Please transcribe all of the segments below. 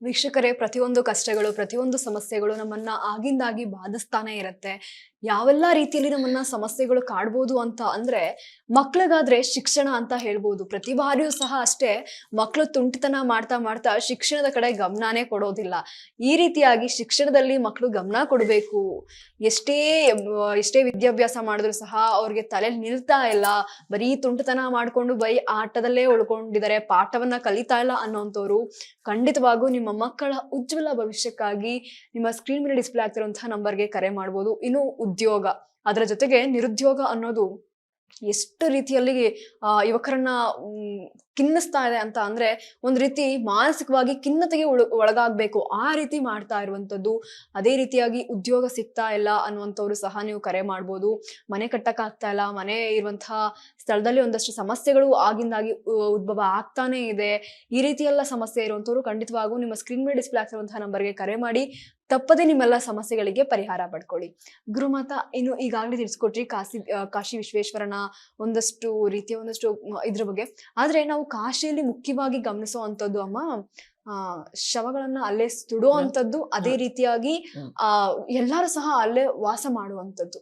ವೀಕ್ಷಕರೇ, ಪ್ರತಿಯೊಂದು ಕಷ್ಟಗಳು, ಪ್ರತಿಯೊಂದು ಸಮಸ್ಯೆಗಳು ನಮ್ಮನ್ನ ಆಗಿಂದಾಗಿ ಬಾಧಿಸ್ತಾನೆ ಇರುತ್ತೆ. ಯಾವೆಲ್ಲ ರೀತಿಯಲ್ಲಿ ನಮ್ಮನ್ನ ಸಮಸ್ಯೆಗಳು ಕಾಡ್ಬೋದು ಅಂತ ಅಂದ್ರೆ, ಮಕ್ಳಿಗಾದ್ರೆ ಶಿಕ್ಷಣ ಅಂತ ಹೇಳ್ಬೋದು. ಪ್ರತಿ ಬಾರಿಯೂ ಸಹ ಅಷ್ಟೇ, ಮಕ್ಕಳು ತುಂಟಿತನ ಮಾಡ್ತಾ ಮಾಡ್ತಾ ಶಿಕ್ಷಣದ ಕಡೆ ಗಮನನೇ ಕೊಡೋದಿಲ್ಲ. ಈ ರೀತಿಯಾಗಿ ಶಿಕ್ಷಣದಲ್ಲಿ ಮಕ್ಕಳು ಗಮನ ಕೊಡಬೇಕು. ಎಷ್ಟೇ ಎಷ್ಟೇ ವಿದ್ಯಾಭ್ಯಾಸ ಮಾಡಿದ್ರು ಸಹ ಅವ್ರಿಗೆ ತಲೆಯಲ್ಲಿ ನಿಲ್ತಾ ಇಲ್ಲ. ಬರೀ ತುಂಟತನ ಮಾಡ್ಕೊಂಡು ಬರೀ ಆಟದಲ್ಲೇ ಉಳ್ಕೊಂಡಿದ್ದಾರೆ, ಪಾಠವನ್ನ ಕಲಿತಾ ಇಲ್ಲ ಅನ್ನೋಂಥವ್ರು ಖಂಡಿತವಾಗೂ ನಿಮ್ಮ ಮಕ್ಕಳ ಉಜ್ವಲ ಭವಿಷ್ಯಕ್ಕಾಗಿ ನಿಮ್ಮ ಸ್ಕ್ರೀನ್ ಮೇಲೆ ಡಿಸ್ಪ್ಲೇ ಆಗ್ತಿರುವಂತಹ ನಂಬರ್ಗೆ ಕರೆ ಮಾಡ್ಬೋದು. ಇನ್ನು ಉದ್ಯೋಗ, ಅದರ ಜೊತೆಗೆ ನಿರುದ್ಯೋಗ ಅನ್ನೋದು ಎಷ್ಟು ರೀತಿಯಲ್ಲಿ ಯುವಕರನ್ನ ಖಿನ್ನಿಸ್ತಾ ಇದೆ ಅಂತ ಅಂದ್ರೆ, ಒಂದ್ ರೀತಿ ಮಾನಸಿಕವಾಗಿ ಖಿನ್ನತೆಗೆ ಒಳಗಾಗ್ಬೇಕು ಆ ರೀತಿ ಮಾಡ್ತಾ ಇರುವಂತದ್ದು. ಅದೇ ರೀತಿಯಾಗಿ ಉದ್ಯೋಗ ಸಿಗ್ತಾ ಇಲ್ಲ ಅನ್ನುವಂಥವ್ರು ಸಹ ನೀವು ಕರೆ ಮಾಡ್ಬೋದು. ಮನೆ ಕಟ್ಟಕ್ ಆಗ್ತಾ ಇಲ್ಲ, ಮನೆ ಇರುವಂತಹ ಸ್ಥಳದಲ್ಲಿ ಒಂದಷ್ಟು ಸಮಸ್ಯೆಗಳು ಆಗಿಂದಾಗಿ ಉದ್ಭವ ಆಗ್ತಾನೆ ಇದೆ. ಈ ರೀತಿ ಎಲ್ಲ ಸಮಸ್ಯೆ ಇರುವಂತವ್ರು ಖಂಡಿತವಾಗೂ ನಿಮ್ಮ ಸ್ಕ್ರೀನ್ ಮೇಲೆ ಡಿಸ್ಪ್ಲೇ ಆಗ್ತಿರುವಂತಹ ನಂಬರ್ಗೆ ಕರೆ ಮಾಡಿ ತಪ್ಪದೆ ನಿಮ್ಮೆಲ್ಲ ಸಮಸ್ಯೆಗಳಿಗೆ ಪರಿಹಾರ ಪಡ್ಕೊಳ್ಳಿ. ಗುರುಮಾತಾ, ಇನ್ನು ಈಗಾಗಲೇ ತಿಳಿಸ್ಕೊಟ್ರಿ ಕಾಶಿ ವಿಶ್ವೇಶ್ವರನ ಒಂದಷ್ಟು ರೀತಿಯ ಒಂದಷ್ಟು ಇದ್ರ ಬಗ್ಗೆ. ಆದ್ರೆ ನಾವು ಕಾಶಿಯಲ್ಲಿ ಮುಖ್ಯವಾಗಿ ಗಮನಿಸುವಂತದ್ದು ಅಮ್ಮ, ಶವಗಳನ್ನ ಅಲ್ಲೇ ಸುಡೋ ಅಂತದ್ದು, ಅದೇ ರೀತಿಯಾಗಿ ಎಲ್ಲಾರು ಸಹ ಅಲ್ಲೇ ವಾಸ ಮಾಡುವಂತದ್ದು.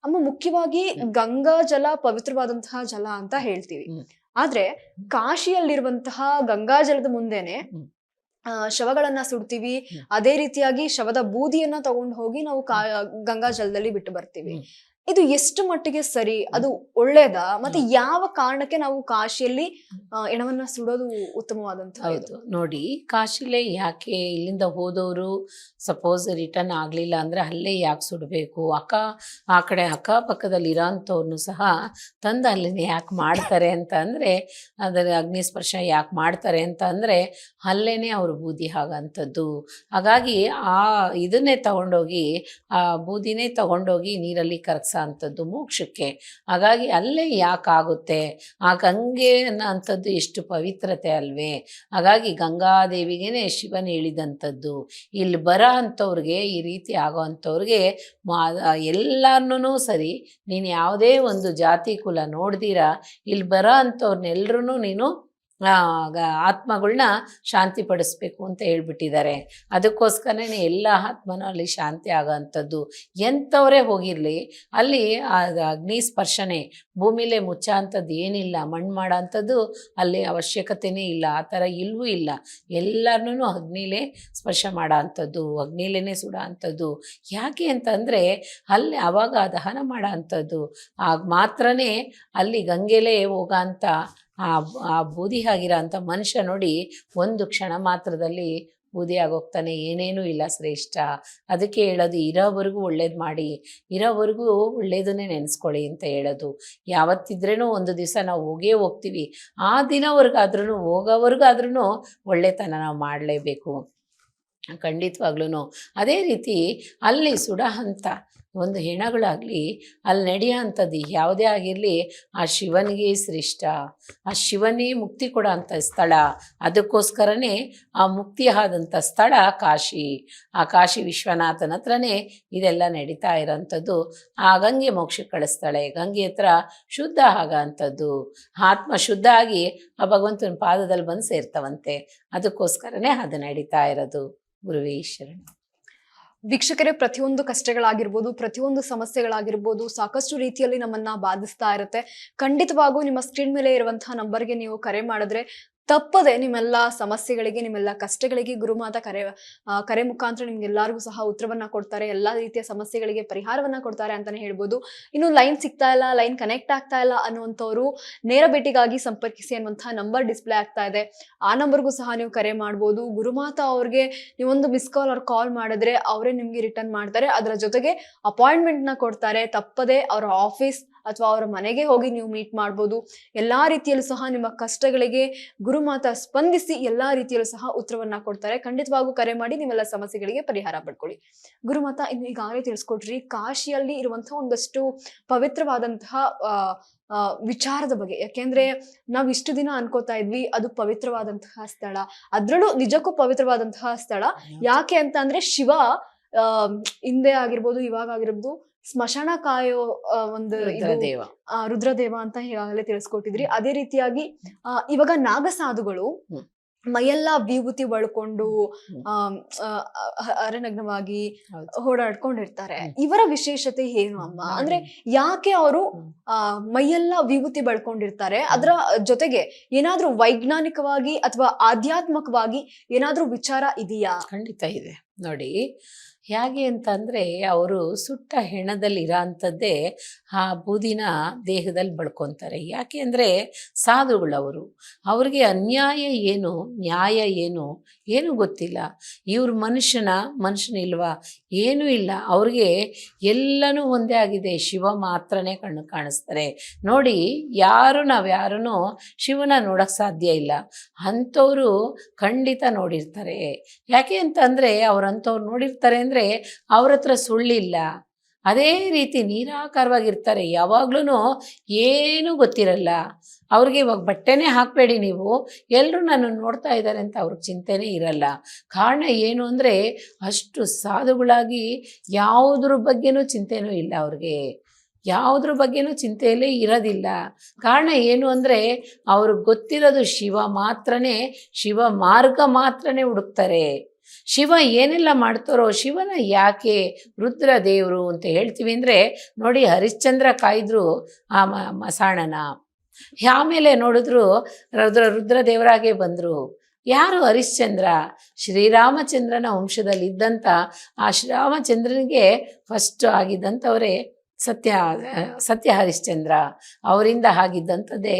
ಅಮ್ಮ, ಮುಖ್ಯವಾಗಿ ಗಂಗಾ ಜಲ ಪವಿತ್ರವಾದಂತಹ ಜಲ ಅಂತ ಹೇಳ್ತೀವಿ. ಆದ್ರೆ ಕಾಶಿಯಲ್ಲಿರುವಂತಹ ಗಂಗಾ ಜಲದ ಮುಂದೆನೆ ಶವಗಳನ್ನ ಸುಡ್ತೀವಿ. ಅದೇ ರೀತಿಯಾಗಿ ಶವದ ಬೂದಿಯನ್ನ ತಗೊಂಡು ಹೋಗಿ ನಾವು ಗಂಗಾ ಜಲದಲ್ಲಿ ಬಿಟ್ಟು ಬರ್ತೀವಿ. ಇದು ಎಷ್ಟು ಮಟ್ಟಿಗೆ ಸರಿ? ಅದು ಒಳ್ಳೇದಾ? ಮತ್ತೆ ಯಾವ ಕಾರಣಕ್ಕೆ ನಾವು ಕಾಶಿಯಲ್ಲಿ ಹೆಣವನ್ನ ಸುಡೋದು ಉತ್ತಮವಾದಂತಹ? ನೋಡಿ, ಕಾಶಿಲೆ ಯಾಕೆ ಇಲ್ಲಿಂದ ಹೋದವರು ಸಪೋಸ್ ರಿಟರ್ನ್ ಆಗ್ಲಿಲ್ಲ ಅಂದ್ರೆ ಅಲ್ಲೇ ಯಾಕೆ ಸುಡಬೇಕು? ಆ ಕಡೆ ಅಕ್ಕಪಕ್ಕದಲ್ಲಿ ಇರೋಂಥವ್ರನ್ನು ಸಹ ತಂದು ಅಲ್ಲಿ ಯಾಕೆ ಮಾಡ್ತಾರೆ ಅಂತ ಅಂದ್ರೆ, ಅದರ ಅಗ್ನಿಸ್ಪರ್ಶ ಯಾಕೆ ಮಾಡ್ತಾರೆ ಅಂತ ಅಂದ್ರೆ ಅಲ್ಲೇನೆ ಅವರು ಬೂದಿ ಆಗಂಥದ್ದು. ಹಾಗಾಗಿ ಇದನ್ನೇ ತಗೊಂಡೋಗಿ, ಆ ಬೂದಿನೇ ತಗೊಂಡೋಗಿ ನೀರಲ್ಲಿ ಕರಗ್ಸ ಅಂಥದ್ದು ಮೋಕ್ಷಕ್ಕೆ. ಹಾಗಾಗಿ ಅಲ್ಲೇ ಯಾಕಾಗುತ್ತೆ? ಆ ಗಂಗೆ ಅನ್ನೋಂಥದ್ದು ಎಷ್ಟು ಪವಿತ್ರತೆ ಅಲ್ವೇ? ಹಾಗಾಗಿ ಗಂಗಾದೇವಿಗೇನೆ ಶಿವನ್ ಹೇಳಿದಂಥದ್ದು. ಇಲ್ಲಿ ಬರೋ ಅಂಥವ್ರಿಗೆ, ಈ ರೀತಿ ಆಗೋ ಅಂಥವ್ರಿಗೆ ಎಲ್ಲಾರ್ನೂ ಸರಿ, ನೀನು ಯಾವುದೇ ಒಂದು ಜಾತಿ ಕುಲ ನೋಡ್ದಿರ ಇಲ್ಲಿ ಬರೋ ಅಂಥವ್ರನ್ನೆಲ್ಲರೂ ನೀನು ಆತ್ಮಗಳನ್ನ ಶಾಂತಿ ಪಡಿಸ್ಬೇಕು ಅಂತ ಹೇಳ್ಬಿಟ್ಟಿದ್ದಾರೆ. ಅದಕ್ಕೋಸ್ಕರನೇ ಎಲ್ಲ ಆತ್ಮನೂ ಅಲ್ಲಿ ಶಾಂತಿ ಆಗೋಂಥದ್ದು. ಎಂಥವರೇ ಹೋಗಿರಲಿ, ಅಲ್ಲಿ ಅಗ್ನಿ ಸ್ಪರ್ಶನೆ, ಭೂಮಿಲೇ ಮುಚ್ಚ ಅಂಥದ್ದು ಏನಿಲ್ಲ, ಮಣ್ಣು ಮಾಡೋ ಅಂಥದ್ದು ಅಲ್ಲಿ ಅವಶ್ಯಕತೆನೇ ಇಲ್ಲ. ಆ ಥರ ಇಲ್ವೂ ಇಲ್ಲ. ಎಲ್ಲರನ್ನೂ ಅಗ್ನಿಲೇ ಸ್ಪರ್ಶ ಮಾಡೋ ಅಂಥದ್ದು, ಅಗ್ನಿಲೇನೆ ಸುಡೋ ಅಂಥದ್ದು. ಯಾಕೆ ಅಂತಂದರೆ ಅಲ್ಲಿ ಆವಾಗ ದಹನ ಮಾಡೋ ಅಂಥದ್ದು. ಆಗ ಮಾತ್ರನೇ ಅಲ್ಲಿ ಗಂಗೆಲೇ ಹೋಗೋ ಅಂಥ ಆ ಬೂದಿ ಆಗಿರೋ ಅಂಥ ಮನುಷ್ಯ ನೋಡಿ ಒಂದು ಕ್ಷಣ ಮಾತ್ರದಲ್ಲಿ ಬೂದಿ ಆಗೋಗ್ತಾನೆ. ಏನೇನೂ ಇಲ್ಲ ಶ್ರೇಷ್ಠ. ಅದಕ್ಕೆ ಹೇಳೋದು, ಇರೋವರೆಗೂ ಒಳ್ಳೇದು ಮಾಡಿ, ಇರೋವರೆಗೂ ಒಳ್ಳೇದನ್ನೇ ನೆನೆಸ್ಕೊಳ್ಳಿ ಅಂತ ಹೇಳೋದು. ಯಾವತ್ತಿದ್ರೇನೋ ಒಂದು ದಿವಸ ನಾವು ಹೋಗ್ತೀವಿ. ಆ ದಿನವರೆಗಾದ್ರೂ, ಹೋಗೋವರೆಗಾದ್ರೂ ಒಳ್ಳೆತನ ನಾವು ಮಾಡಲೇಬೇಕು ಖಂಡಿತವಾಗ್ಲೂ. ಅದೇ ರೀತಿ ಅಲ್ಲಿ ಸುಡೋ ಅಂಥ ಒಂದು ಹೆಣಗಳಾಗಲಿ, ಅಲ್ಲಿ ನಡೆಯೋ ಅಂಥದ್ದು ಯಾವುದೇ ಆಗಿರಲಿ, ಆ ಶಿವನಿಗೆ ಶ್ರೇಷ್ಠ. ಆ ಶಿವನೇ ಮುಕ್ತಿ ಕೊಡೋ ಅಂಥ ಸ್ಥಳ. ಅದಕ್ಕೋಸ್ಕರನೇ ಆ ಮುಕ್ತಿ ಆದಂಥ ಸ್ಥಳ ಕಾಶಿ. ಆ ಕಾಶಿ ವಿಶ್ವನಾಥನ ಹತ್ರನೇ ಇದೆಲ್ಲ ನಡೀತಾ ಇರೋಂಥದ್ದು. ಆ ಗಂಗೆ ಮೋಕ್ಷಕ್ಕೆ ಕಳಿಸ್ತಾಳೆ. ಗಂಗೆ ಹತ್ರ ಶುದ್ಧ ಆಗೋ ಅಂಥದ್ದು. ಆತ್ಮ ಶುದ್ಧ ಆಗಿ ಆ ಭಗವಂತನ ಪಾದದಲ್ಲಿ ಬಂದು ಸೇರ್ತವಂತೆ. ಅದಕ್ಕೋಸ್ಕರನೇ ಅದು ನಡೀತಾ ಇರೋದು. ಗುರುವೇ ಶರಣ. ವೀಕ್ಷಕರೇ, ಪ್ರತಿಯೊಂದು ಕಷ್ಟಗಳಾಗಿರ್ಬೋದು, ಪ್ರತಿಯೊಂದು ಸಮಸ್ಯೆಗಳಾಗಿರ್ಬೋದು ಸಾಕಷ್ಟು ರೀತಿಯಲ್ಲಿ ನಮ್ಮನ್ನ ಬಾಧಿಸ್ತಾ ಇರುತ್ತೆ. ಖಂಡಿತವಾಗೂ ನಿಮ್ಮ ಸ್ಕ್ರೀನ್ ಮೇಲೆ ಇರುವಂತಹ ನಂಬರ್ಗೆ ನೀವು ಕರೆ ಮಾಡಿದ್ರೆ ತಪ್ಪದೆ ನಿಮ್ಮೆಲ್ಲ ಸಮಸ್ಯೆಗಳಿಗೆ, ನಿಮ್ಮೆಲ್ಲ ಕಷ್ಟಗಳಿಗೆ ಗುರುಮಾತಾ ಕರೆ ಮುಖಾಂತರ ನಿಮ್ಗೆಲ್ಲರಿಗೂ ಸಹ ಉತ್ತರವನ್ನ ಕೊಡ್ತಾರೆ. ಎಲ್ಲಾ ರೀತಿಯ ಸಮಸ್ಯೆಗಳಿಗೆ ಪರಿಹಾರವನ್ನ ಕೊಡ್ತಾರೆ ಅಂತಾನೆ ಹೇಳ್ಬೋದು. ಇನ್ನು ಲೈನ್ ಸಿಗ್ತಾ ಇಲ್ಲ, ಲೈನ್ ಕನೆಕ್ಟ್ ಆಗ್ತಾ ಇಲ್ಲ ಅನ್ನುವಂಥವ್ರು ನೇರ ಭೇಟಿಗಾಗಿ ಸಂಪರ್ಕಿಸಿ ಅನ್ನುವಂತಹ ನಂಬರ್ ಡಿಸ್ಪ್ಲೇ ಆಗ್ತಾ ಇದೆ. ಆ ನಂಬರ್ಗೂ ಸಹ ನೀವು ಕರೆ ಮಾಡ್ಬೋದು. ಗುರುಮಾತಾ ಅವ್ರಿಗೆ ನೀವೊಂದು ಮಿಸ್ ಕಾಲ್ ಅವ್ರು ಕಾಲ್ ಮಾಡಿದ್ರೆ ಅವರೇ ನಿಮ್ಗೆ ರಿಟರ್ನ್ ಮಾಡ್ತಾರೆ. ಅದರ ಜೊತೆಗೆ ಅಪಾಯಿಂಟ್ಮೆಂಟ್ ನ ಕೊಡ್ತಾರೆ. ತಪ್ಪದೆ ಅವರ ಆಫೀಸ್ ಅಥವಾ ಅವರ ಮನೆಗೆ ಹೋಗಿ ನೀವು ಮೀಟ್ ಮಾಡ್ಬೋದು. ಎಲ್ಲಾ ರೀತಿಯಲ್ಲೂ ಸಹ ನಿಮ್ಮ ಕಷ್ಟಗಳಿಗೆ ಗುರುಮಾತಾ ಸ್ಪಂದಿಸಿ ಎಲ್ಲಾ ರೀತಿಯಲ್ಲೂ ಸಹ ಉತ್ತರವನ್ನ ಕೊಡ್ತಾರೆ. ಖಂಡಿತವಾಗೂ ಕರೆ ಮಾಡಿ ನಿಮ್ಮೆಲ್ಲ ಸಮಸ್ಯೆಗಳಿಗೆ ಪರಿಹಾರ ಪಡ್ಕೊಳ್ಳಿ. ಗುರುಮಾತಾ, ಇನ್ನು ಈಗಾಗಲೇ ತಿಳಿಸ್ಕೊಟ್ರಿ ಕಾಶಿಯಲ್ಲಿ ಇರುವಂತಹ ಒಂದಷ್ಟು ಪವಿತ್ರವಾದಂತಹ ವಿಚಾರದ ಬಗ್ಗೆ. ಯಾಕೆಂದ್ರೆ ನಾವ್ ಇಷ್ಟು ದಿನ ಅನ್ಕೋತಾ ಇದ್ವಿ ಅದು ಪವಿತ್ರವಾದಂತಹ ಸ್ಥಳ, ಅದ್ರಲ್ಲೂ ನಿಜಕ್ಕೂ ಪವಿತ್ರವಾದಂತಹ ಸ್ಥಳ. ಯಾಕೆ ಅಂತ ಅಂದ್ರೆ ಶಿವ ಹಿಂದೆ ಆಗಿರ್ಬೋದು, ಇವಾಗ ಆಗಿರ್ಬೋದು, ಸ್ಮಶಾನ ಕಾಯೋ ಒಂದು ರುದ್ರದೇವ ಅಂತ ಈಗಾಗಲೇ ತಿಳಿಸ್ಕೊಟ್ಟಿದ್ರಿ. ಅದೇ ರೀತಿಯಾಗಿ ಇವಾಗ ನಾಗಸಾಧುಗಳು ಮೈಯೆಲ್ಲ ವಿಭೂತಿ ಬಳ್ಕೊಂಡು ಹ್ಮ್. ಆಮ್, ಆ, ಅರೆನಗ್ನವಾಗಿ ಹೌದು. ಓಡಾಡ್ಕೊಂಡಿರ್ತಾರೆ. ಹ್ಮ್. ಇವರ ವಿಶೇಷತೆ ಏನು ಅಮ್ಮ? ನೋಡಿ. ಅಂದ್ರೆ ಯಾಕೆ ಅವರು ಹ್ಮ್. ಮೈಯೆಲ್ಲ ವಿಭೂತಿ ಬಳ್ಕೊಂಡಿರ್ತಾರೆ? ಹ್ಮ್. ಅದರ ಜೊತೆಗೆ ಏನಾದ್ರೂ ವೈಜ್ಞಾನಿಕವಾಗಿ ಅಥವಾ ಆಧ್ಯಾತ್ಮಕವಾಗಿ ಏನಾದ್ರೂ ವಿಚಾರ ಇದೆಯಾ? ಖಂಡಿತ ಇದೆ ನೋಡಿ. ಹೇಗೆ ಅಂತಂದರೆ ಅವರು ಸುಟ್ಟ ಹೆಣದಲ್ಲಿ ಇರೋ ಅಂಥದ್ದೇ ಆ ಬೂದಿನ ದೇಹದಲ್ಲಿ ಬಳ್ಕೊತಾರೆ. ಯಾಕೆ ಅಂದರೆ ಸಾಧುಗಳವರು, ಅವ್ರಿಗೆ ಅನ್ಯಾಯ ಏನು ನ್ಯಾಯ ಏನು ಏನೂ ಗೊತ್ತಿಲ್ಲ. ಇವ್ರ ಮನುಷ್ಯನಿಲ್ವಾ? ಏನೂ ಇಲ್ಲ. ಅವ್ರಿಗೆ ಎಲ್ಲನೂ ಒಂದೇ ಆಗಿದೆ. ಶಿವ ಮಾತ್ರನೇ ಕಣ್ಣು ಕಾಣಿಸ್ತಾರೆ ನೋಡಿ. ನಾವು ಯಾರೂ ಶಿವನ ನೋಡೋಕ್ಕೆ ಸಾಧ್ಯ ಇಲ್ಲ. ಅಂಥವರು ಖಂಡಿತ ನೋಡಿರ್ತಾರೆ. ಯಾಕೆ ಅಂತಂದರೆ ಅವ್ರಂಥವ್ರು ನೋಡಿರ್ತಾರೆ ಅಂದರೆ ಅವ್ರ ಹತ್ರ ಸುಳ್ಳಿಲ್ಲ. ಅದೇ ರೀತಿ ನಿರಾಕಾರವಾಗಿರ್ತಾರೆ. ಯಾವಾಗ್ಲೂ ಏನೂ ಗೊತ್ತಿರಲ್ಲ ಅವ್ರಿಗೆ. ಇವಾಗ ಬಟ್ಟೆನೇ ಹಾಕಬೇಡಿ ನೀವು, ಎಲ್ಲರೂ ನನ್ನನ್ನು ನೋಡ್ತಾ ಇದ್ದಾರೆ ಅಂತ ಅವ್ರಿಗೆ ಚಿಂತೆನೇ ಇರಲ್ಲ. ಕಾರಣ ಏನು ಅಂದರೆ ಅಷ್ಟು ಸಾಧುಗಳಾಗಿ ಯಾವುದ್ರ ಬಗ್ಗೆನೂ ಚಿಂತೆನೂ ಇಲ್ಲ ಅವ್ರಿಗೆ. ಯಾವುದ್ರ ಬಗ್ಗೆನೂ ಚಿಂತೆಯಲ್ಲೇ ಇರೋದಿಲ್ಲ. ಕಾರಣ ಏನು ಅಂದರೆ ಅವ್ರಿಗೆ ಗೊತ್ತಿರೋದು ಶಿವ ಮಾತ್ರನೇ, ಶಿವ ಮಾರ್ಗ ಮಾತ್ರನೇ ಹುಡುಕ್ತಾರೆ. ಶಿವ ಏನೆಲ್ಲ ಮಾಡ್ತಾರೋ, ಶಿವನ ಯಾಕೆ ರುದ್ರ ದೇವರು ಅಂತ ಹೇಳ್ತೀವಿ ಅಂದರೆ ನೋಡಿ, ಹರಿಶ್ಚಂದ್ರ ಕಾಯ್ದ್ರು ಆ ಮಸಾಣನ, ಆಮೇಲೆ ನೋಡಿದ್ರು ರುದ್ರ ದೇವರಾಗೆ ಬಂದರು. ಯಾರು ಹರಿಶ್ಚಂದ್ರ? ಶ್ರೀರಾಮಚಂದ್ರನ ವಂಶದಲ್ಲಿದ್ದಂಥ ಆ ಶ್ರೀರಾಮಚಂದ್ರನಿಗೆ ಫಸ್ಟ್ ಆಗಿದ್ದಂಥವರೇ ಸತ್ಯ ಹರಿಶ್ಚಂದ್ರ. ಅವರಿಂದ ಆಗಿದ್ದಂಥದ್ದೇ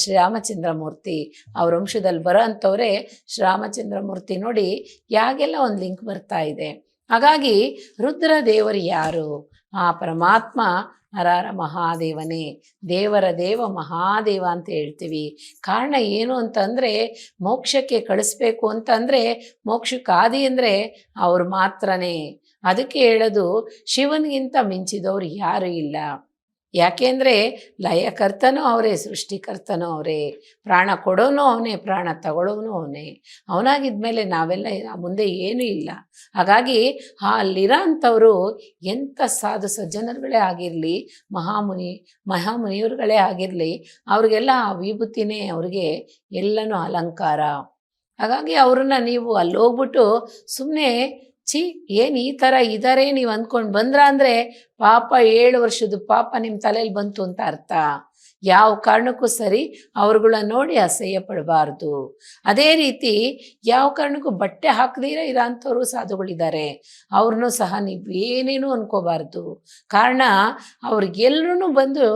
ಶ್ರೀರಾಮಚಂದ್ರ ಮೂರ್ತಿ. ಅವ್ರ ವಂಶದಲ್ಲಿ ಬರೋ ಅಂಥವರೇ ಶ್ರೀರಾಮಚಂದ್ರ ಮೂರ್ತಿ. ನೋಡಿ ಯಾಗೆಲ್ಲ ಒಂದು ಲಿಂಕ್ ಬರ್ತಾ ಇದೆ. ಹಾಗಾಗಿ ರುದ್ರ ದೇವರು ಯಾರು? ಆ ಪರಮಾತ್ಮ ಹರಹರ ಮಹಾದೇವನೇ, ದೇವರ ದೇವ ಮಹಾದೇವ ಅಂತ ಹೇಳ್ತೀವಿ. ಕಾರಣ ಏನು ಅಂತಂದರೆ ಮೋಕ್ಷಕ್ಕೆ ಕಳಿಸ್ಬೇಕು ಅಂತಂದರೆ, ಮೋಕ್ಷಕ್ಕೆ ಆದಿ ಅಂದರೆ ಅವ್ರು ಮಾತ್ರನೇ. ಅದಕ್ಕೆ ಹೇಳೋದು ಶಿವನಿಗಿಂತ ಮಿಂಚಿದವ್ರು ಯಾರೂ ಇಲ್ಲ. ಯಾಕೆಂದರೆ ಲಯಕರ್ತನೂ ಅವರೇ, ಸೃಷ್ಟಿಕರ್ತನೂ ಅವರೇ, ಪ್ರಾಣ ಕೊಡೋನು ಅವನೇ, ಪ್ರಾಣ ತಗೊಳ್ಳೋನು ಅವನೇ. ಅವನಾಗಿದ್ಮೇಲೆ ನಾವೆಲ್ಲ ಮುಂದೆ ಏನೂ ಇಲ್ಲ. ಹಾಗಾಗಿ ಅಲ್ಲಿರೋ ಅಂಥವರು ಎಂಥ ಸಾಧು ಸಜ್ಜನರುಗಳೇ ಆಗಿರಲಿ, ಮಹಾಮುನಿಯರುಗಳೇ ಆಗಿರಲಿ, ಅವ್ರಿಗೆಲ್ಲ ಆ ವಿಭೂತಿನೇ ಅವ್ರಿಗೆ ಎಲ್ಲನೂ ಅಲಂಕಾರ. ಹಾಗಾಗಿ ಅವ್ರನ್ನ ನೀವು ಅಲ್ಲಿ ಹೋಗ್ಬಿಟ್ಟು ಸುಮ್ಮನೆ ಏನು ಈ ಥರ ಇದ್ದಾರೆ ನೀವು ಅಂದ್ಕೊಂಡು ಬಂದ್ರ ಅಂದರೆ ಪಾಪ 7 ವರ್ಷದ ಪಾಪ ನಿಮ್ಮ ತಲೆಯಲ್ಲಿ ಬಂತು ಅಂತ ಅರ್ಥ. ಯಾವ ಕಾರಣಕ್ಕೂ ಸರಿ ಅವ್ರುಗಳನ್ನ ನೋಡಿ ಅಸಹ್ಯ ಪಡಬಾರ್ದು. ಅದೇ ರೀತಿ ಯಾವ ಕಾರಣಕ್ಕೂ ಬಟ್ಟೆ ಹಾಕದಿರ ಇರೋ ಅಂಥವ್ರು ಸಾಧುಗಳಿದ್ದಾರೆ. ಅವ್ರನ್ನೂ ಸಹ ನೀವು ಏನೇನೂ ಅನ್ಕೋಬಾರ್ದು. ಕಾರಣ ಅವ್ರಿಗೆಲ್ಲರೂ ಬಂದು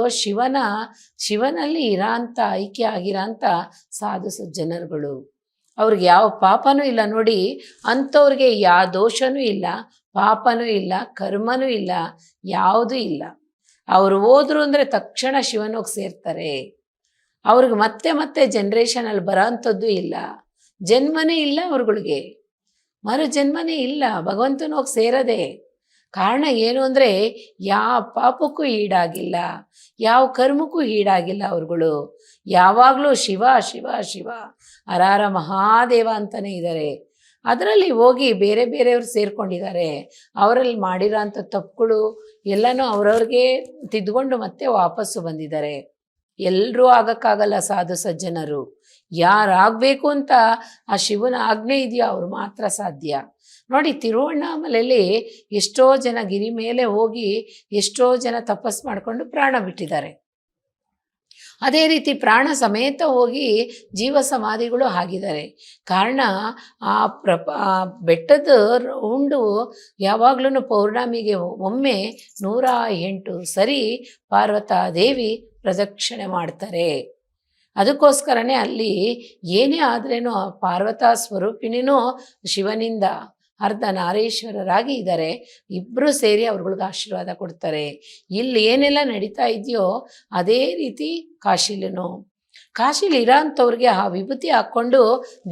ಶಿವನಲ್ಲಿ ಇರೋಂಥ ಐಕ್ಯ ಆಗಿರೋಂಥ ಸಾಧು ಸಜ್ಜನರುಗಳು. ಅವ್ರಿಗೆ ಯಾವ ಪಾಪನೂ ಇಲ್ಲ ನೋಡಿ. ಅಂಥವ್ರಿಗೆ ಯಾವ ದೋಷನೂ ಇಲ್ಲ, ಪಾಪನೂ ಇಲ್ಲ, ಕರ್ಮನೂ ಇಲ್ಲ, ಯಾವುದೂ ಇಲ್ಲ. ಅವರು ಹೋದ್ರು ಅಂದರೆ ತಕ್ಷಣ ಶಿವನೋಗಿ ಸೇರ್ತಾರೆ. ಅವ್ರಿಗೆ ಮತ್ತೆ ಜನ್ರೇಷನಲ್ಲಿ ಬರೋ ಅಂಥದ್ದು ಇಲ್ಲ, ಜನ್ಮನೇ ಇಲ್ಲ ಅವ್ರುಗಳಿಗೆ, ಮರು ಜನ್ಮನೇ ಇಲ್ಲ, ಭಗವಂತನೋಗಿ ಸೇರೋದೇ. ಕಾರಣ ಏನು ಅಂದರೆ ಯಾವ ಪಾಪಕ್ಕೂ ಈಡಾಗಿಲ್ಲ, ಯಾವ ಕರ್ಮಕ್ಕೂ ಈಡಾಗಿಲ್ಲ ಅವ್ರುಗಳು. ಯಾವಾಗಲೂ ಶಿವ ಶಿವ ಶಿವ ಹರಹರ ಮಹಾದೇವ ಅಂತಲೇ ಇದ್ದಾರೆ. ಅದರಲ್ಲಿ ಹೋಗಿ ಬೇರೆಯವ್ರು ಸೇರ್ಕೊಂಡಿದ್ದಾರೆ. ಅವರಲ್ಲಿ ಮಾಡಿರೋ ಅಂಥ ತಪ್ಪುಗಳು ಎಲ್ಲನೂ ಅವ್ರವ್ರಿಗೆ ತಿದ್ದುಕೊಂಡು ಮತ್ತೆ ವಾಪಸ್ಸು ಬಂದಿದ್ದಾರೆ. ಎಲ್ಲರೂ ಆಗೋಕ್ಕಾಗಲ್ಲ ಸಾಧು ಸಜ್ಜನರು. ಯಾರಾಗಬೇಕು ಅಂತ ಆ ಶಿವನ ಆಜ್ಞೆ ಇದೆಯೋ ಅವ್ರು ಮಾತ್ರ ಸಾಧ್ಯ. ನೋಡಿ, ತಿರುವಣ್ಣಾಮಲೆಯಲ್ಲಿ ಎಷ್ಟೋ ಜನ ಗಿರಿ ಮೇಲೆ ಹೋಗಿ ಎಷ್ಟೋ ಜನ ತಪಸ್ಸು ಮಾಡಿಕೊಂಡು ಪ್ರಾಣ ಬಿಟ್ಟಿದ್ದಾರೆ. ಅದೇ ರೀತಿ ಪ್ರಾಣ ಸಮೇತ ಹೋಗಿ ಜೀವ ಸಮಾಧಿಗಳು ಆಗಿದ್ದಾರೆ. ಕಾರಣ ಆ ಬೆಟ್ಟದ ರೌಂಡು ಯಾವಾಗ್ಲೂ ಪೌರ್ಣಮಿಗೆ ಒಮ್ಮೆ 108 ಸರಿ ಪಾರ್ವತಾದೇವಿ ಪ್ರದಕ್ಷಿಣೆ ಮಾಡ್ತಾರೆ. ಅದಕ್ಕೋಸ್ಕರನೇ ಅಲ್ಲಿ ಏನೇ ಆದ್ರೇನು ಆ ಪಾರ್ವತಾ ಸ್ವರೂಪಿಣಿನೂ ಶಿವನಿಂದ ಅರ್ಧನಾರೀಶ್ವರರಾಗಿ ಇದ್ದಾರೆ. ಇಬ್ಬರು ಸೇರಿ ಅವ್ರುಗಳಿಗೆ ಆಶೀರ್ವಾದ ಕೊಡ್ತಾರೆ. ಇಲ್ಲಿ ಏನೆಲ್ಲ ನಡೀತಾ ಇದೆಯೋ ಅದೇ ರೀತಿ ಕಾಶಿಲಿ ಇರೋಂಥವ್ರಿಗೆ ಆ ವಿಭೂತಿ ಹಾಕ್ಕೊಂಡು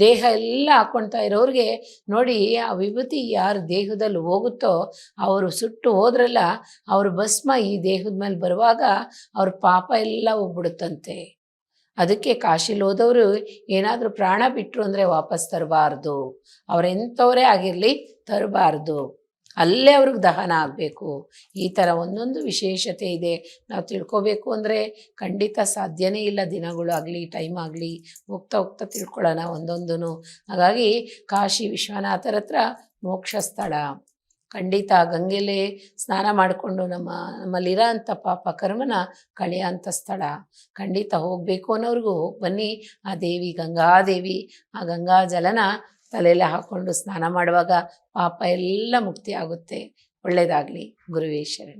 ದೇಹ ಎಲ್ಲ ಹಾಕ್ಕೊಳ್ತಾ ಇರೋರಿಗೆ ನೋಡಿ, ಆ ವಿಭೂತಿ ಯಾರ ದೇಹದಲ್ಲಿ ಹೋಗುತ್ತೋ ಅವರು ಸುಟ್ಟು ಹೋದ್ರಲ್ಲ, ಅವ್ರ ಭಸ್ಮ ಈ ದೇಹದ ಮೇಲೆ ಬರುವಾಗ ಅವ್ರ ಪಾಪ ಎಲ್ಲ ಹೋಗ್ಬಿಡುತ್ತಂತೆ. ಅದಕ್ಕೆ ಕಾಶಿಲಿ ಹೋದವರು ಏನಾದರೂ ಪ್ರಾಣ ಬಿಟ್ಟರು ಅಂದರೆ ವಾಪಸ್ ತರಬಾರ್ದು. ಅವರೆಂಥವರೇ ಆಗಿರಲಿ ತರಬಾರ್ದು. ಅಲ್ಲೇ ಅವ್ರಿಗೆ ದಹನ ಆಗಬೇಕು. ಈ ಥರ ಒಂದೊಂದು ವಿಶೇಷತೆ ಇದೆ. ನಾವು ತಿಳ್ಕೊಬೇಕು ಅಂದರೆ ಖಂಡಿತ ಸಾಧ್ಯನೇ ಇಲ್ಲ. ದಿನಗಳು ಆಗಲಿ ಟೈಮ್ ಆಗಲಿ ಹೋಗ್ತಾ ಹೋಗ್ತಾ ತಿಳ್ಕೊಳ್ಳೋಣ ಒಂದೊಂದೂ. ಹಾಗಾಗಿ ಕಾಶಿ ವಿಶ್ವನಾಥರ ಹತ್ರ ಮೋಕ್ಷ ಸ್ಥಳ. ಖಂಡಿತ ಗಂಗೆಲೇ ಸ್ನಾನ ಮಾಡಿಕೊಂಡು ನಮ್ಮಲ್ಲಿರೋ ಅಂಥ ಪಾಪ ಕರ್ಮನ ಕಳೆಯೋಂಥ ಸ್ಥಳ. ಖಂಡಿತ ಹೋಗಬೇಕು ಅನ್ನೋರಿಗೂ ಹೋಗಿ ಬನ್ನಿ. ಆ ದೇವಿ ಗಂಗಾದೇವಿ ಆ ಗಂಗಾ ಜಲನ ತಲೆಯಲ್ಲೇ ಹಾಕ್ಕೊಂಡು ಸ್ನಾನ ಮಾಡುವಾಗ ಪಾಪ ಎಲ್ಲ ಮುಕ್ತಿ ಆಗುತ್ತೆ. ಒಳ್ಳೆಯದಾಗಲಿ. ಗುರುವೇ ಶರಣು.